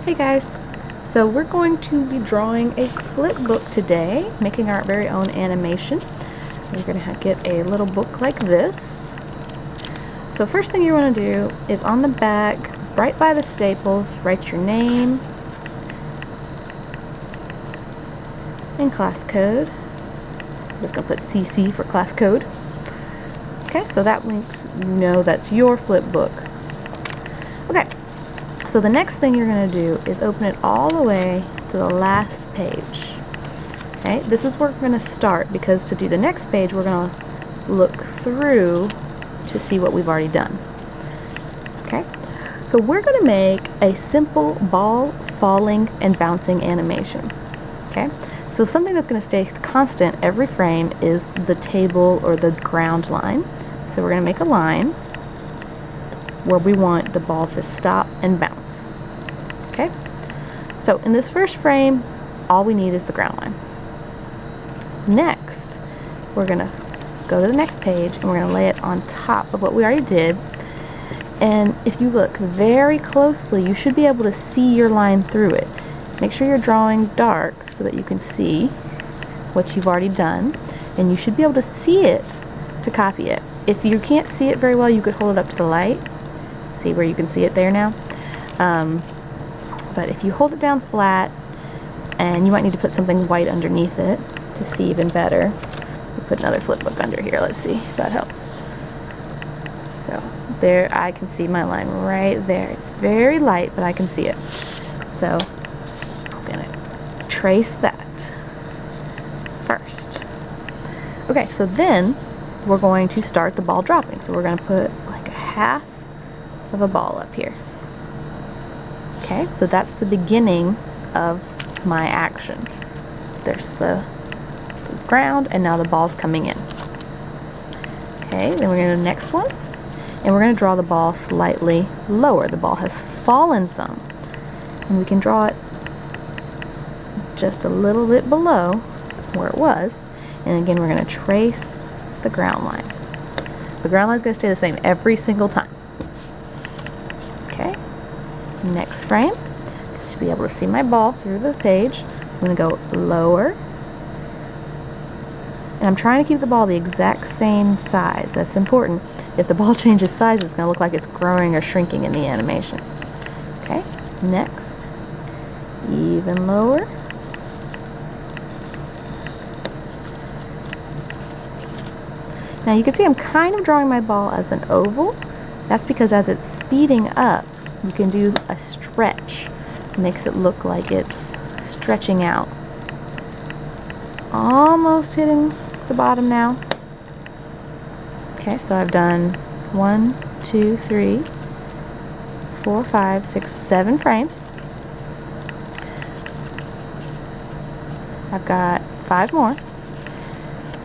Hey guys, so we're going to be drawing a flip book today, making our very own animation. We're going to get a little book like this. So first thing you want to do is on the back, right by the staples, write your name and class code. I'm just going to put CC for class code. Okay, so that means you know that's your flip book. Okay. So the next thing you're going to do is open it all the way to the last page. Okay, this is where we're going to start, because to do the next page we're going to look through to see what we've already done. Okay, so we're going to make a simple ball falling and bouncing animation. Okay, so something that's going to stay constant every frame is the table or the ground line. So we're going to make a line where we want the ball to stop and bounce. Okay? So in this first frame, all we need is the ground line. Next, we're going to go to the next page and we're going to lay it on top of what we already did. And if you look very closely, you should be able to see your line through it. Make sure you're drawing dark so that you can see what you've already done, and you should be able to see it to copy it. If you can't see it very well, you could hold it up to the light. See where you can see it there now? But if you hold it down flat, and you might need to put something white underneath it to see even better. We'll put another flip book under here. Let's see if that helps. So there, I can see my line right there. It's very light, but I can see it. So I'm gonna trace that first. Okay, so then we're going to start the ball dropping. So we're going to put like a half of a ball up here. Okay, so that's the beginning of my action. There's the ground, and now the ball's coming in. Okay, then we're going to do the next one, and we're going to draw the ball slightly lower. The ball has fallen some, and we can draw it just a little bit below where it was, and again we're going to trace the ground line. The ground line is going to stay the same every single time. Okay, next frame, to be able to see my ball through the page, I'm going to go lower, and I'm trying to keep the ball the exact same size. That's important. If the ball changes size, it's going to look like it's growing or shrinking in the animation. Okay, next, even lower. Now you can see I'm kind of drawing my ball as an oval. That's because as it's speeding up, you can do a stretch. It makes it look like it's stretching out. Almost hitting the bottom now. Okay, so I've done 1, 2, 3, 4, 5, 6, 7 frames. I've got 5 more.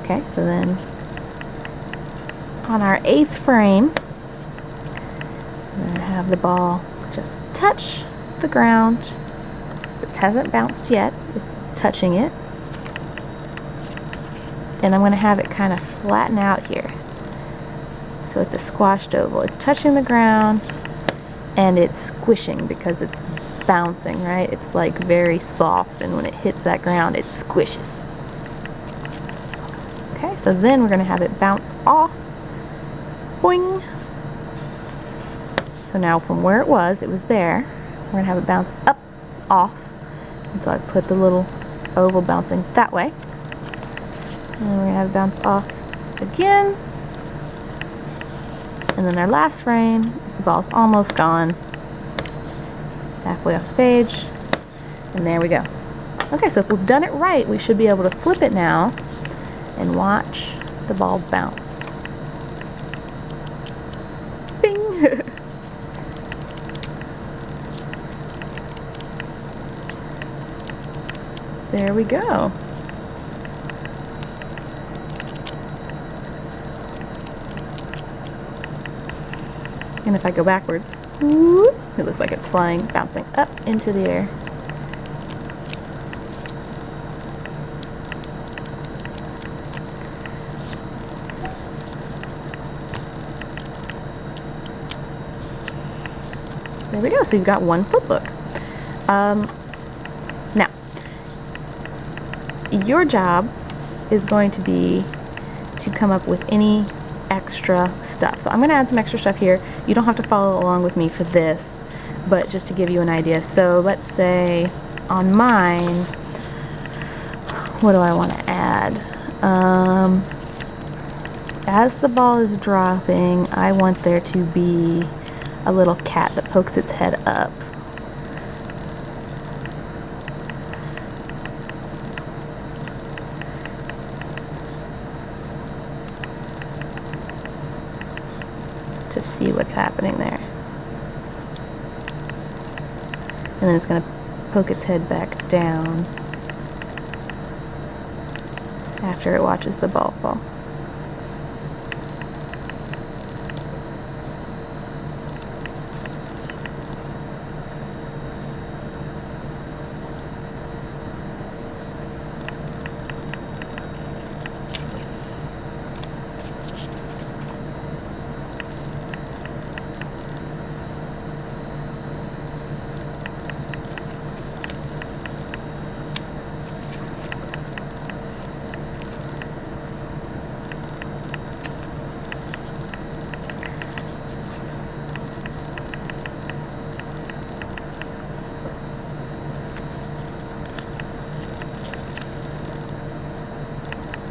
Okay, so then on our 8th frame, I'm going to have the ball just touch the ground. It hasn't bounced yet, it's touching it. And I'm going to have it kind of flatten out here. So it's a squashed oval. It's touching the ground and it's squishing because it's bouncing, right? It's like very soft, and when it hits that ground, it squishes. Okay, so then we're going to have it bounce off. Boing! So now from where it was there, we're going to have it bounce up, off. And so I put the little oval bouncing that way. And then we're going to have it bounce off again. And then our last frame is the ball's almost gone. Halfway off the page. And there we go. Okay, so if we've done it right, we should be able to flip it now and watch the ball bounce. Bing! There we go. And if I go backwards, whoop, it looks like it's flying, bouncing up into the air. There we go. So you've got one flip book. Now, your job is going to be to come up with any extra stuff. So I'm going to add some extra stuff here. You don't have to follow along with me for this, but just to give you an idea. So let's say on mine, what do I want to add? As the ball is dropping, I want there to be a little cat that pokes its head up. To see what's happening there. And then it's going to poke its head back down after it watches the ball fall.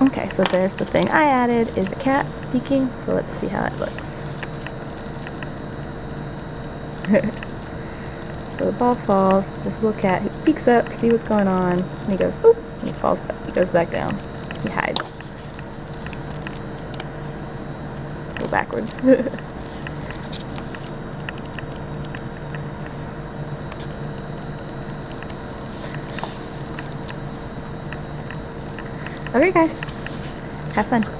Okay, so there's the thing I added is a cat peeking, so let's see how it looks. So the ball falls, there's a little cat who peeks up, see what's going on, and he goes, oop, and he falls back, he goes back down. He hides. Go backwards. Okay guys, have fun.